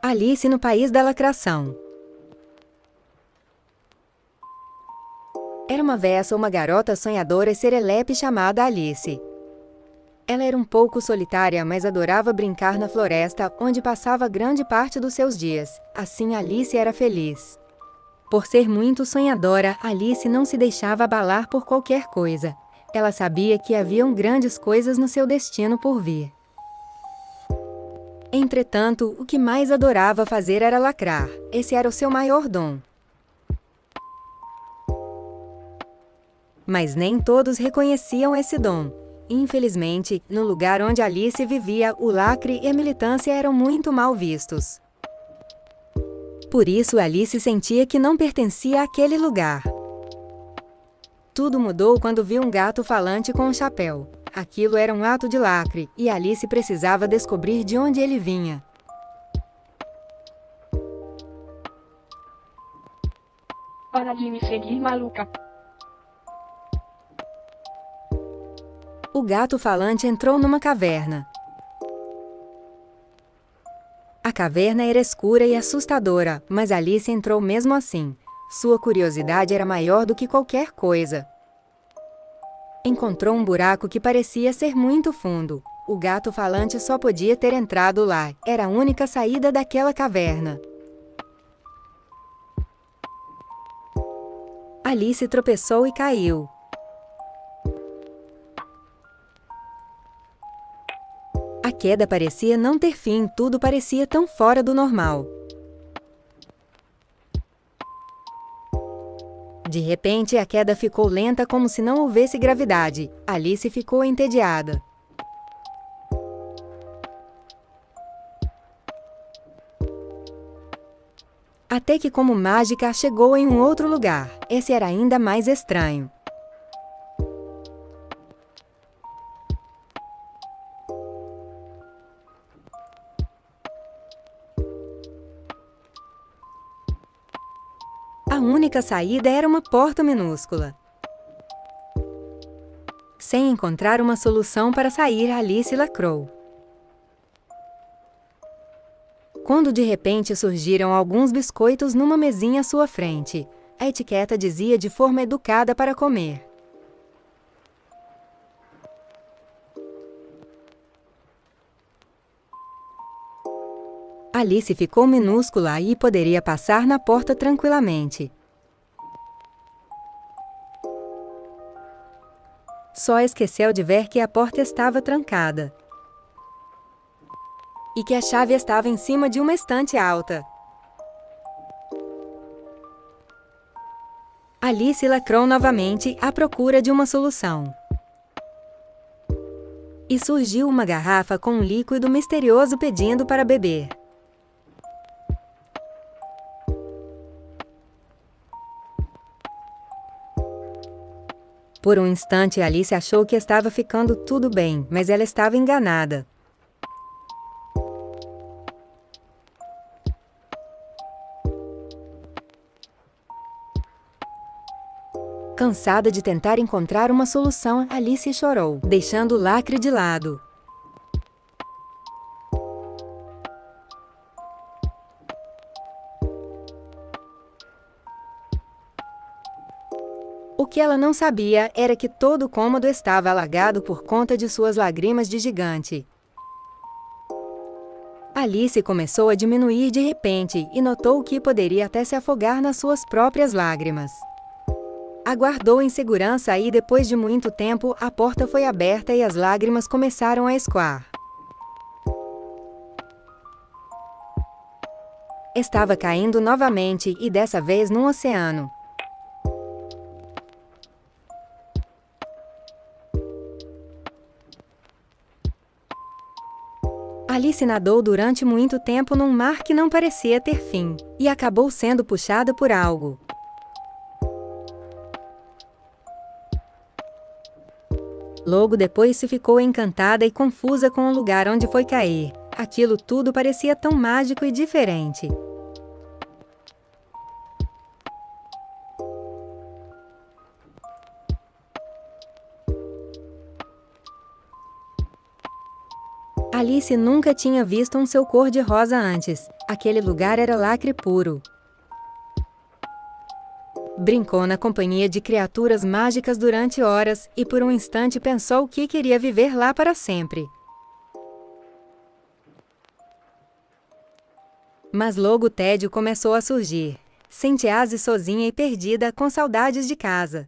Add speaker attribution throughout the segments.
Speaker 1: Alice no País da Lacração. Era uma vez uma garota sonhadora e serelepe chamada Alice. Ela era um pouco solitária, mas adorava brincar na floresta, onde passava grande parte dos seus dias. Assim, Alice era feliz. Por ser muito sonhadora, Alice não se deixava abalar por qualquer coisa. Ela sabia que haviam grandes coisas no seu destino por vir. Entretanto, o que mais adorava fazer era lacrar. Esse era o seu maior dom. Mas nem todos reconheciam esse dom. Infelizmente, no lugar onde Alice vivia, o lacre e a militância eram muito mal vistos. Por isso, Alice sentia que não pertencia àquele lugar. Tudo mudou quando viu um gato falante com um chapéu. Aquilo era um ato de lacre, e Alice precisava descobrir de onde ele vinha.
Speaker 2: Para de me seguir, maluca.
Speaker 1: O gato falante entrou numa caverna. A caverna era escura e assustadora, mas Alice entrou mesmo assim. Sua curiosidade era maior do que qualquer coisa. Encontrou um buraco que parecia ser muito fundo. O gato falante só podia ter entrado lá. Era a única saída daquela caverna. Alice tropeçou e caiu. A queda parecia não ter fim, tudo parecia tão fora do normal. De repente, a queda ficou lenta como se não houvesse gravidade. Alice ficou entediada. Até que, como mágica, chegou em um outro lugar. Esse era ainda mais estranho. A única saída era uma porta minúscula. Sem encontrar uma solução para sair, Alice lacrou. Quando de repente surgiram alguns biscoitos numa mesinha à sua frente. A etiqueta dizia de forma educada para comer. Alice ficou minúscula e poderia passar na porta tranquilamente. Só esqueceu de ver que a porta estava trancada. E que a chave estava em cima de uma estante alta. Alice lacrou novamente à procura de uma solução. E surgiu uma garrafa com um líquido misterioso pedindo para beber. Por um instante, Alice achou que estava ficando tudo bem, mas ela estava enganada. Cansada de tentar encontrar uma solução, Alice chorou, deixando o lacre de lado. O que ela não sabia era que todo o cômodo estava alagado por conta de suas lágrimas de gigante. Alice começou a diminuir de repente e notou que poderia até se afogar nas suas próprias lágrimas. Aguardou em segurança e, depois de muito tempo, a porta foi aberta e as lágrimas começaram a escoar. Estava caindo novamente e dessa vez num oceano. Alice nadou durante muito tempo num mar que não parecia ter fim, e acabou sendo puxada por algo. Logo depois se ficou encantada e confusa com o lugar onde foi cair. Aquilo tudo parecia tão mágico e diferente. Alice nunca tinha visto um seu cor-de-rosa antes. Aquele lugar era lacre puro. Brincou na companhia de criaturas mágicas durante horas e por um instante pensou que queria viver lá para sempre. Mas logo o tédio começou a surgir. Sentia-se sozinha e perdida, com saudades de casa.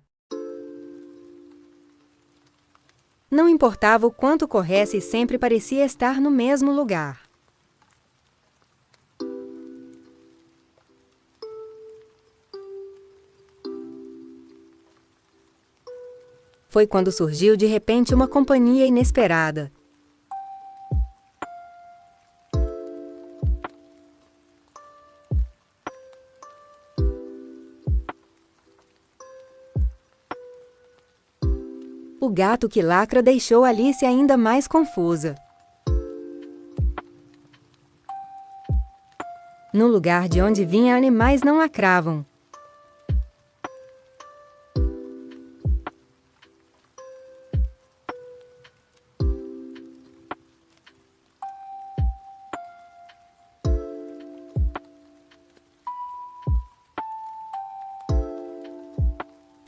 Speaker 1: Não importava o quanto corresse, sempre parecia estar no mesmo lugar. Foi quando surgiu de repente uma companhia inesperada. O gato que lacra deixou Alice ainda mais confusa. No lugar de onde vinha, animais não lacravam.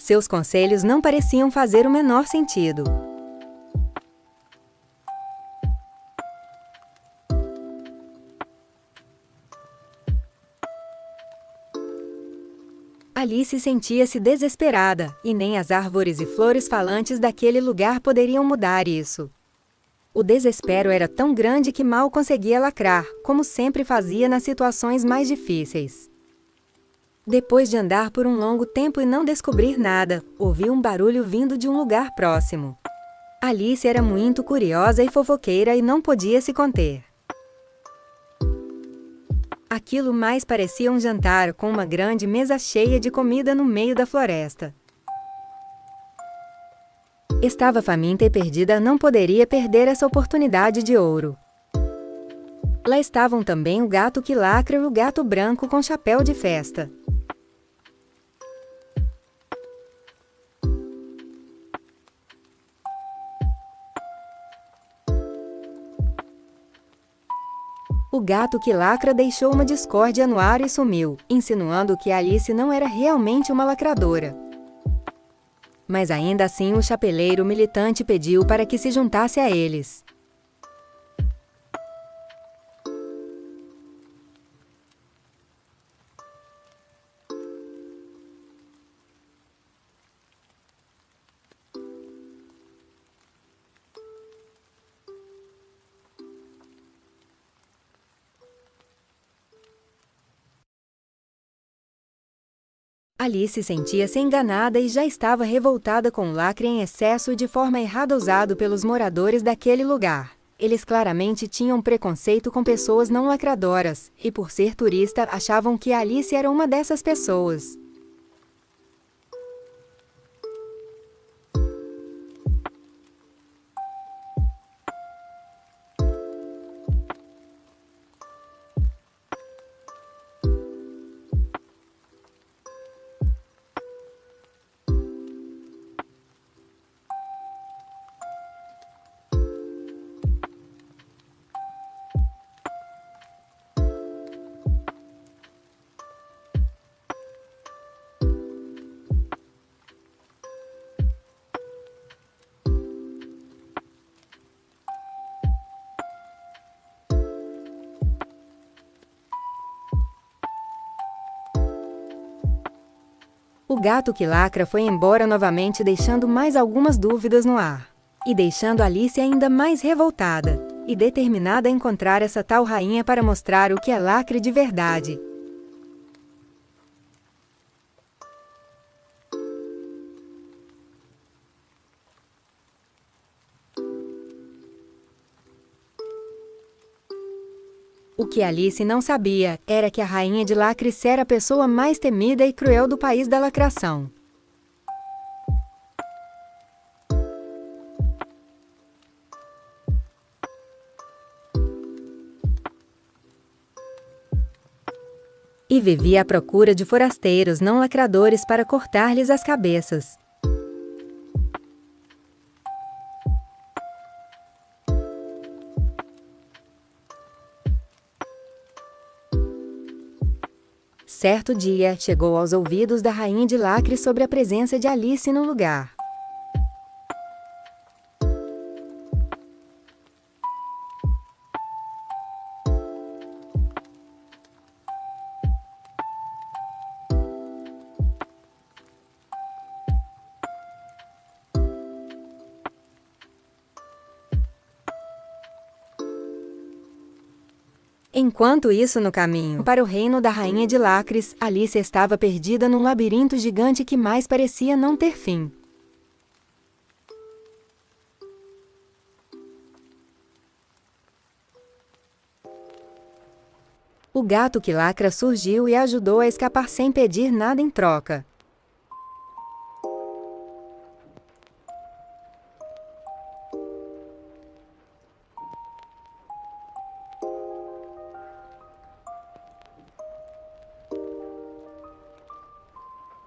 Speaker 1: Seus conselhos não pareciam fazer o menor sentido. Alice sentia-se desesperada, e nem as árvores e flores falantes daquele lugar poderiam mudar isso. O desespero era tão grande que mal conseguia lacrar, como sempre fazia nas situações mais difíceis. Depois de andar por um longo tempo e não descobrir nada, ouviu um barulho vindo de um lugar próximo. Alice era muito curiosa e fofoqueira e não podia se conter. Aquilo mais parecia um jantar com uma grande mesa cheia de comida no meio da floresta. Estava faminta e perdida, não poderia perder essa oportunidade de ouro. Lá estavam também o gato que lacra e o gato branco com chapéu de festa. O gato que lacra deixou uma discórdia no ar e sumiu, insinuando que Alice não era realmente uma lacradora. Mas ainda assim o chapeleiro militante pediu para que se juntasse a eles. Alice sentia-se enganada e já estava revoltada com o lacre em excesso e de forma errada usado pelos moradores daquele lugar. Eles claramente tinham preconceito com pessoas não lacradoras, e por ser turista achavam que Alice era uma dessas pessoas. O gato que lacra foi embora novamente, deixando mais algumas dúvidas no ar. E deixando Alice ainda mais revoltada, e determinada a encontrar essa tal rainha para mostrar o que é lacre de verdade. O que Alice não sabia era que a rainha de lacres era a pessoa mais temida e cruel do país da lacração. E vivia à procura de forasteiros não lacradores para cortar-lhes as cabeças. Certo dia, chegou aos ouvidos da Rainha de Lacre sobre a presença de Alice no lugar. Enquanto isso, no caminho para o reino da Rainha de Lacres, Alice estava perdida num labirinto gigante que mais parecia não ter fim. O gato que lacra surgiu e a ajudou a escapar sem pedir nada em troca.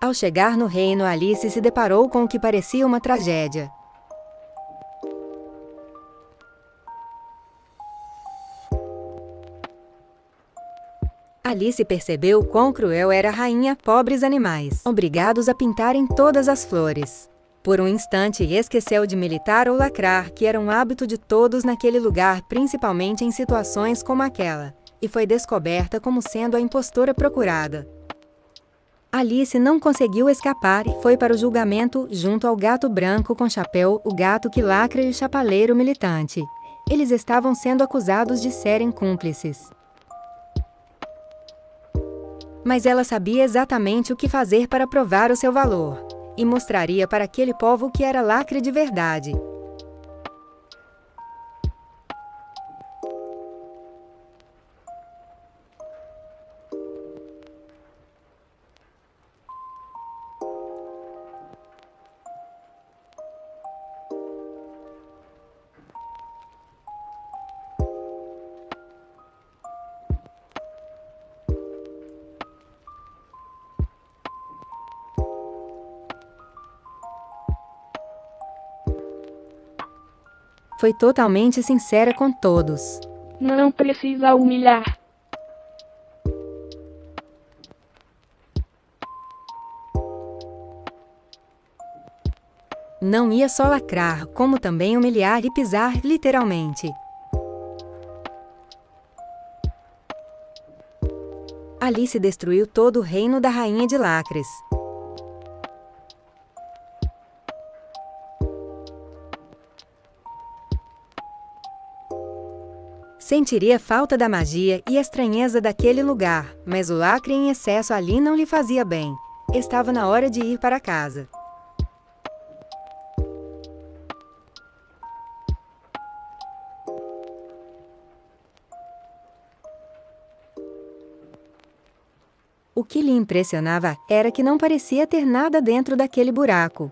Speaker 1: Ao chegar no reino, Alice se deparou com o que parecia uma tragédia. Alice percebeu quão cruel era a rainha, pobres animais, obrigados a pintarem todas as flores. Por um instante, esqueceu de militar ou lacrar, que era um hábito de todos naquele lugar, principalmente em situações como aquela, e foi descoberta como sendo a impostora procurada. Alice não conseguiu escapar e foi para o julgamento junto ao gato branco com chapéu, o gato que lacra e o chapaleiro militante. Eles estavam sendo acusados de serem cúmplices. Mas ela sabia exatamente o que fazer para provar o seu valor, e mostraria para aquele povo que era lacre de verdade. Foi totalmente sincera com todos.
Speaker 2: Não precisa humilhar.
Speaker 1: Não ia só lacrar, como também humilhar e pisar, literalmente. Alice destruiu todo o reino da Rainha de Lacres. Sentiria falta da magia e estranheza daquele lugar, mas o lacre em excesso ali não lhe fazia bem. Estava na hora de ir para casa. O que lhe impressionava era que não parecia ter nada dentro daquele buraco.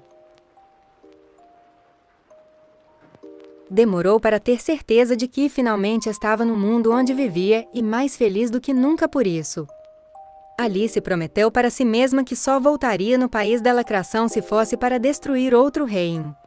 Speaker 1: Demorou para ter certeza de que finalmente estava no mundo onde vivia e mais feliz do que nunca por isso. Alice prometeu para si mesma que só voltaria no país da lacração se fosse para destruir outro reino.